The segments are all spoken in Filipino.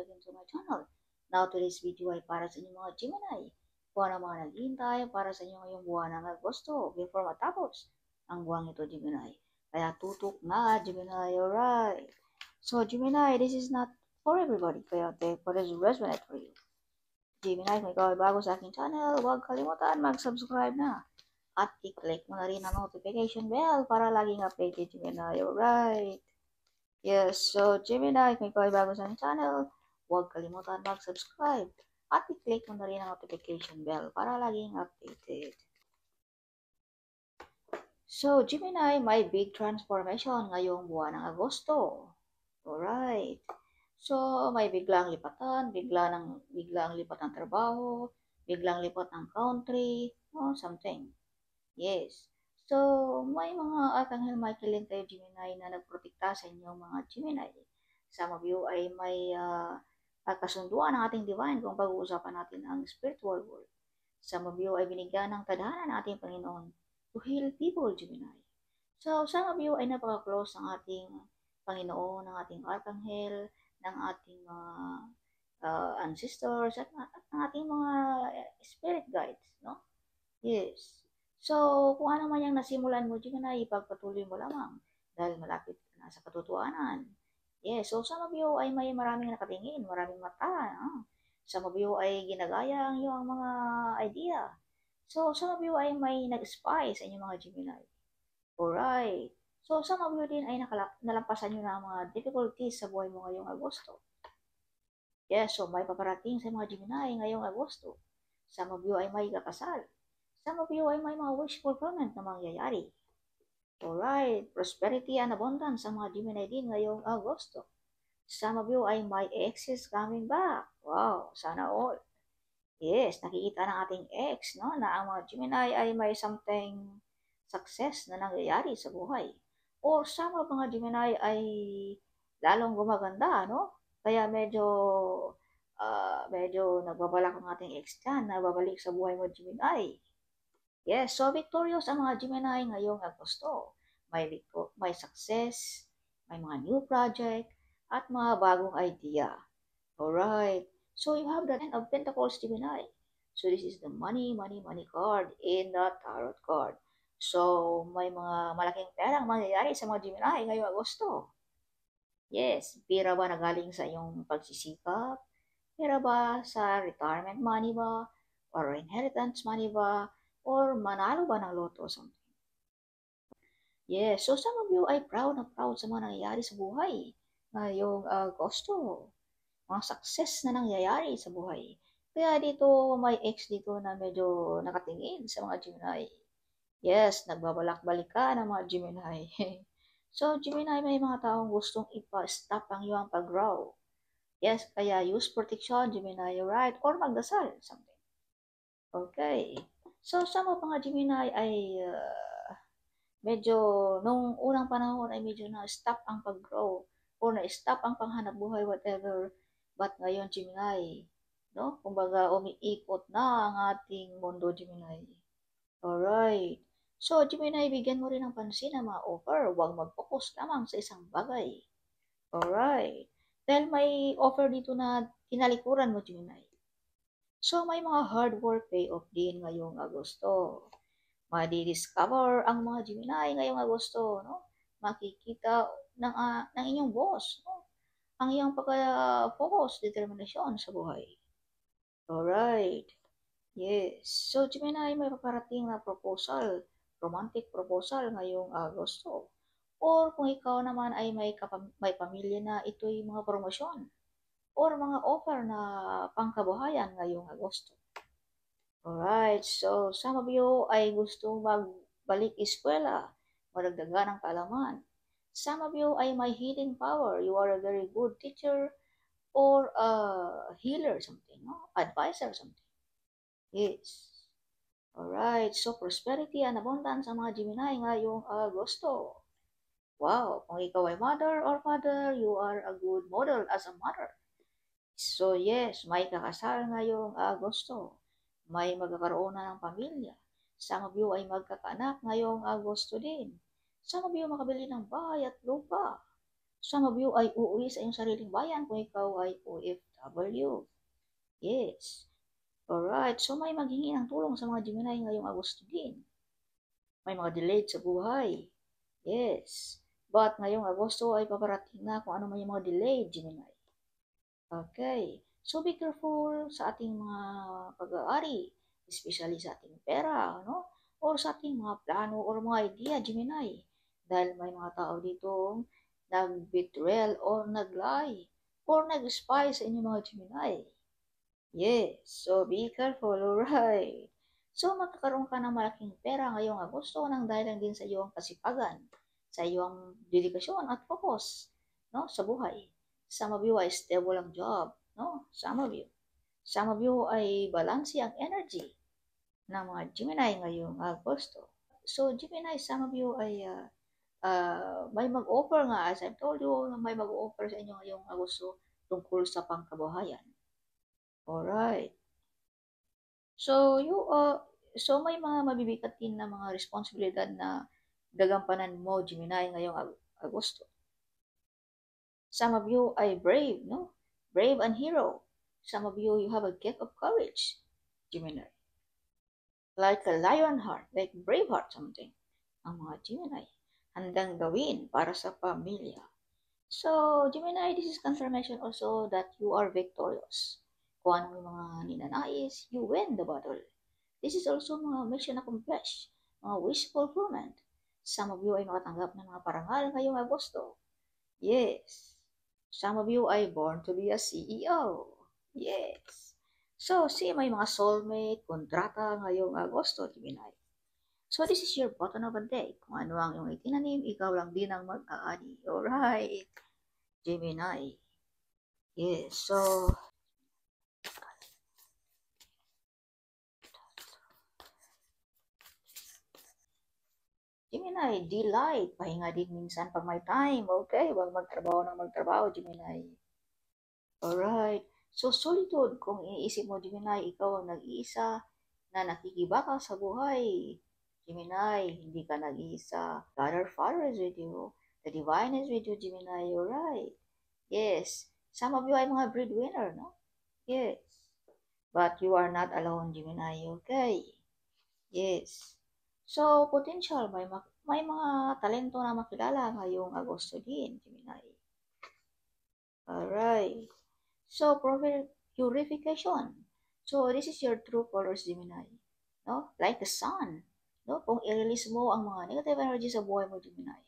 back again to my channel. Now, today's video ay para sa inyong mga Gemini. Kung ano mga naghihintay para sa inyo ngayong buwan ng Agosto before matapos ang buwan ito, Gemini. Kaya tutok na, Gemini, alright. So, Gemini, this is not for everybody. Kaya for this resonate for you. Gemini, kung ikaw ay bago sa aking channel, huwag kalimutan mag-subscribe na. At i-click mo na rin ang notification bell para laging updated, Gemini, alright. Yes, so Gemini, kung ikaw ay bago sa channel, huwag kalimutan mag-subscribe at i-click mo na rin ang notification bell para laging updated. So Gemini, may big transformation ngayong buwan ng Agosto. Alright. So may biglang lipatan, biglang lipat ng trabaho, biglang lipat ng country, something. Yes. So, may mga Archangel Michael and kayo, Gemini, na nagprotekta sa inyong mga Gemini. Some of you ay may kasunduan ng ating divine kung pag-uusapan natin ang spiritual world. Some of you ay binigyan ng tadhana ng ating Panginoon to heal people, Gemini. So, some of you ay napaka-close ng ating Panginoon, ng ating Archangel, ng ating ancestors, at ng ating mga spirit guides, no? Yes. So, kung ano man yung nasimulan mo, Gemini, ipagpatuloy mo lamang dahil malapit ka na sa katotohanan. Yes, so some of you ay may maraming nakatingin, maraming mata. Some of you ay ginagaya ang iyong mga idea. So, some of you ay may nag-spy sa inyong mga Gemini. Alright. So, some of you din ay nalampasan nyo na mga difficulties sa buhay mo ngayong Agosto. Yes, so may paparating sa mga Gemini ngayong Agosto. Some of you ay may kakasal. Some of you ay may mga wish fulfillment na mangyayari. Alright, prosperity and abundance sa mga Gemini din ngayong Agosto. Some of you ay may exes coming back. Wow, sana all. Yes, nakikita ng ating ex, no, na ang mga Gemini ay may something success na nangyayari sa buhay. Or some of mga Gemini ay lalong gumaganda, no? Kaya medyo nagbabalak ang ating ex dyan na babalik sa buhay mo, Gemini. Yes, so victorious ang mga Gemini ngayong Agosto. May success, may mga new project, at mga bagong idea. Alright, so you have the Ten of Pentacles, Gemini. So this is the money card in the Tarot card. So may mga malaking perang mangyayari sa mga Gemini ngayong Agosto. Yes, pera ba na galing sa iyong pagsisikap? Pera ba sa retirement money ba? Or inheritance money ba? Or manalo ba ng loto something? Yes, so some of you ay proud na proud sa mga nangyayari sa buhay ngayong Agosto. Mga success na nangyayari sa buhay. Kaya dito may ex dito na medyo nakatingin sa mga Gemini. Yes, nagbabalak-balikan ang mga Gemini. So Gemini, may mga taong gustong ipa-stop ang iyong pag-grow. Yes, kaya use protection, Gemini, right? Or magdasal, something. Okay. So, some of mga Gemini ay medyo, nung unang panahon ay medyo na-stop ang pag-grow or na-stop ang panghanap buhay, whatever. But ngayon, Gemini, no? Kumbaga, umiikot na ang ating mundo, Gemini. Alright. So, Gemini, bigyan mo rin ng pansin ang mga offer. Huwag mag-focus lamang sa isang bagay. Alright. Dahil may offer dito na tinalikuran mo, Gemini. So, may mga hard work payoff din ngayong Agosto. Madi-discover ang mga Gemini ngayong Agosto, no? Makikita ng inyong boss, no? Ang iyong pagka-focus, determinasyon sa buhay. Alright. Yes. So, Gemini, may paparating na proposal, romantic proposal ngayong Agosto. Or kung ikaw naman ay may pamilya na, ito'y mga promosyon or mga offer na pangkabuhayan ngayong Agosto. Alright, so some of you ay gusto magbalik eskwela, maragdagan ng kaalaman. Some of you ay may healing power. You are a very good teacher or a healer something, no? Advisor something. Yes. Alright, so prosperity and abundance ang mga Gemini ngayong Agosto. Wow, kung ikaw ay mother or father, you are a good model as a mother. So yes, may kakasal ngayong Agosto. May magkakaroon na ng pamilya. Some of you ay magkakaanak ngayong Agosto din. Some of you makabili ng bahay at lupa. Some of you ay uuwi sa iyong sariling bayan kung ikaw ay OFW. Yes. Alright. So may maghingi ng tulong sa mga Gemini ngayong Agosto din. May mga delayed sa buhay. Yes. But ngayong Agosto ay paparating na kung ano may mga delayed, Gemini. Okay. So be careful sa ating mga pag-aari, especially sa ating pera, no? Or sa ating mga plano or mga idea, Gemini. Dahil may mga tao dito nag-betrayal or nag-lie or nag-spy sa inyong mga Gemini. Yes, so be careful, alright. So magkakaroon ka ng malaking pera ngayong Agosto nang dahil din sa iyong kasipagan, sa iyong dedikasyon at focus, no, sa buhay. Some of you ay stable ang job, no? Some of you. Some of you ay balanse ang energy ng mga Gemini ngayong Agosto. So Gemini, some of you ay may mag-offer nga, as I've told you, may mag-offer sa inyo ngayong Agosto tungkol sa pangkabuhayan. Alright. So so may mga mabibigat din na mga responsibilidad na gagampanan mo, Gemini, ngayong Agosto. Some of you are brave, no? Brave and hero. Some of you have a gift of courage, Gemini. Like a lion heart, like brave heart something. Ang mga Gemini, handang gawin para sa pamilya. So, Gemini, this is confirmation also that you are victorious. Kung ano yung mga ninanais, you win the battle. This is also mga mission accomplished, mga wish fulfillment. Some of you ay makatanggap ng mga parangal ngayong Agosto. Yes. Some of you are born to be a CEO. Yes. So, see, may mga soulmate, kontrata ngayong Agosto, Gemini. So, this is your button of a day. Kung ano ang iyong itinanim, ikaw lang din ang mag-aani. Alright, Gemini. Yes, so, Gemini, delight. Pahinga din minsan pag may time. Okay, huwag magtrabaho ng magtrabaho, Gemini. Alright. So, solitude. Kung iniisip mo, Gemini, ikaw ang nag-iisa na nakikibaka sa buhay. Gemini, hindi ka nag-iisa. God our Father is with you. The Divine is with you, Gemini. Alright. Yes. Some of you ay mga breadwinner, no? Yes. But you are not alone, Gemini. Okay. Yes. So, potential, may mga talento na makilala ngayong Agosto din, Gemini. Alright. So, purification. So, this is your true colors, Gemini. No? Like the sun. No? Kung i-release mo ang mga negative energy sa buhay mo, Gemini.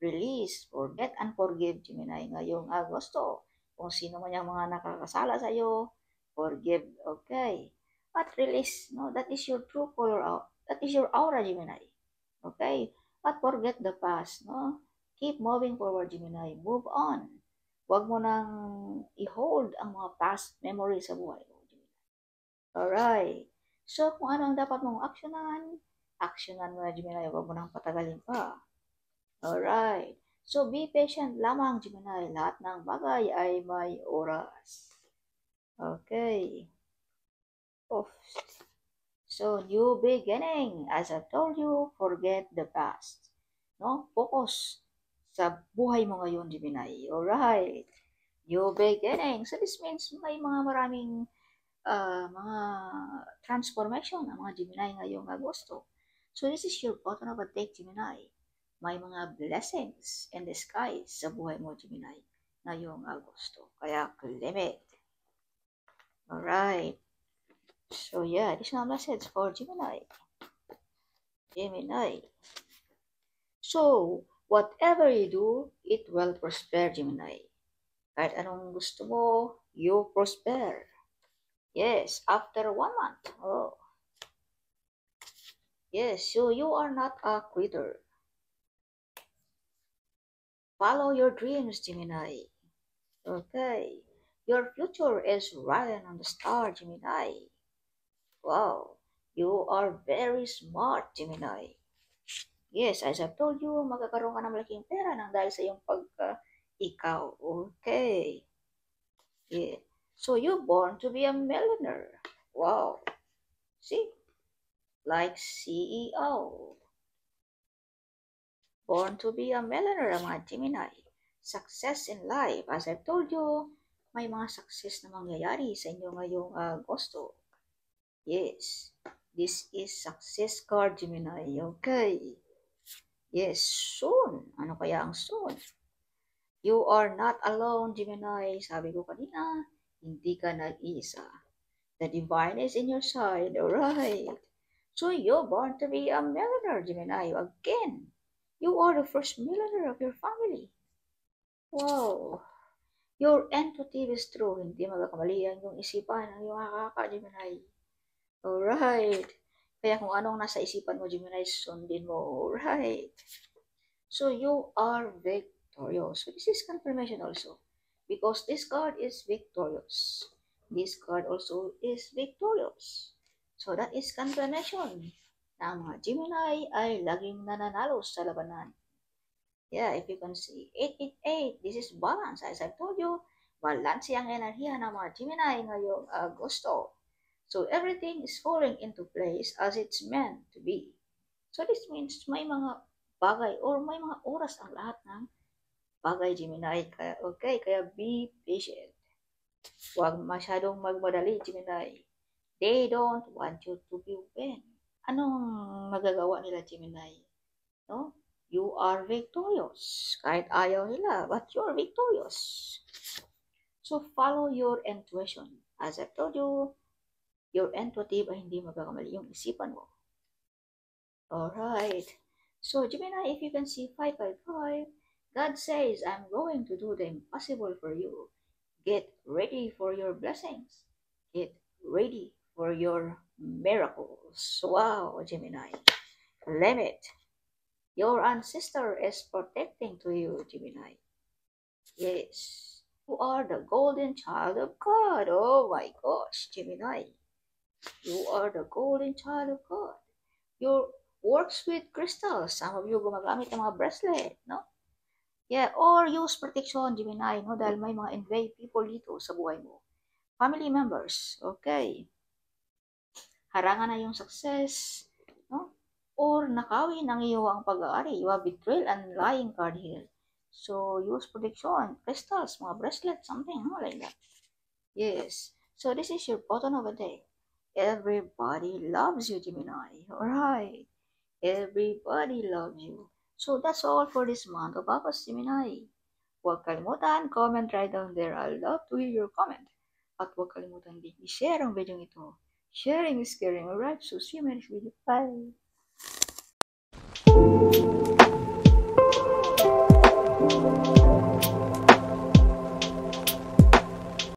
Release, forget, and forgive, Gemini, ngayong Agosto. Kung sino man yung mga nakakasala sa iyo, forgive, okay? At release, no? That is your true color out. That is your aura, Gemini. Okay? At forget the past, no? Keep moving forward, Gemini. Move on. Huwag mo nang i-hold ang mga past memories sa buhay mo, Gemini. Alright. So, kung ano ang dapat mong actionan mo na, Gemini. Huwag mo nang patagalin pa. Alright. So, be patient lamang, Gemini. Lahat ng bagay ay may oras. Okay. Oof. So, new beginning. As I told you, forget the past. No? Focus sa buhay mo ngayon, Gemini. Alright. New beginning. So, this means may mga maraming mga transformation ang mga Gemini ngayong Agosto. So, this is your button of a day, Gemini. May mga blessings in the sky sa buhay mo, Gemini, ngayong Agosto. Kaya, claim it. Alright. So, yeah, additional message for Gemini. Gemini. So, whatever you do, it will prosper, Gemini. Kahit anong gusto mo, you prosper. Yes, after 1 month. Oh. Yes, so you are not a quitter. Follow your dreams, Gemini. Okay. Your future is written on the star, Gemini. Wow. You are very smart, Gemini. Yes, as I've told you, magkakaroon ka ng malaking pera nang dahil sa iyong ikaw. Okay. Yeah. So you're born to be a millionaire. Wow. See? Like CEO. Born to be a millionaire, mga Gemini. success in life. As I've told you, may mga success na mangyayari sa inyo ngayong Agosto. Yes, this is success card, Gemini. Okay. Yes, soon. Ano kaya ang soon? You are not alone, Gemini. Sabi ko kanina, hindi ka nag-isa. The divine is in your side, alright? So you're born to be a millionaire, Gemini. Again, you are the first millionaire of your family. Wow. Your intuitive is true. Hindi magkakamali ang iyong isipan ng iyong kaka, Gemini. Alright. Kaya kung anong nasa isipan mo, Gemini, sundin mo. Alright. So you are victorious. So this is confirmation also. Because this card is victorious. This card also is victorious. So that is confirmation na ang mga Gemini ay laging nananalo sa labanan. Yeah, if you can see, 888, this is balance. As I've told you, balance ang enerhiya ng mga Gemini ngayong Agosto. So everything is falling into place as it's meant to be. So this means may mga bagay or may mga oras ang lahat ng bagay, Gemini. Okay, kaya be patient. Huwag masyadong magmadali, Gemini. They don't want you to be win. Anong magagawa nila, Gemini? No? You are victorious. Kahit ayaw nila, but you're victorious. So follow your intuition. As I've told you, your intuitive ay hindi magkakamali yung isipan mo. Alright. So, Gemini, if you can see 555, God says, I'm going to do the impossible for you. Get ready for your blessings. Get ready for your miracles. Wow, Gemini. Limit. Your ancestor is protecting to you, Gemini. Yes. You are the golden child of God. Oh my gosh, Gemini. You are the golden child of God. Your works with crystals. Some of you gumagamit ng mga bracelet, no? Yeah, or use protection, Gemini, no? Dahil may mga envy people dito sa buhay mo. Family members, okay. Harangan na yung success, no? Or nakawin ang iyong pag-aari. You have betrayal and lying card here. So, use protection, crystals, mga bracelet, something, no? Like that. Yes. So, this is your bottom of the day. Everybody loves you, Gemini. Alright. Everybody loves you. So that's all for this month of August, Gemini. Huwag kalimutan, comment right down there. I love to hear your comment. At huwag kalimutan din i-share ang video ito. Sharing is caring, alright? So see you in the next video. Bye!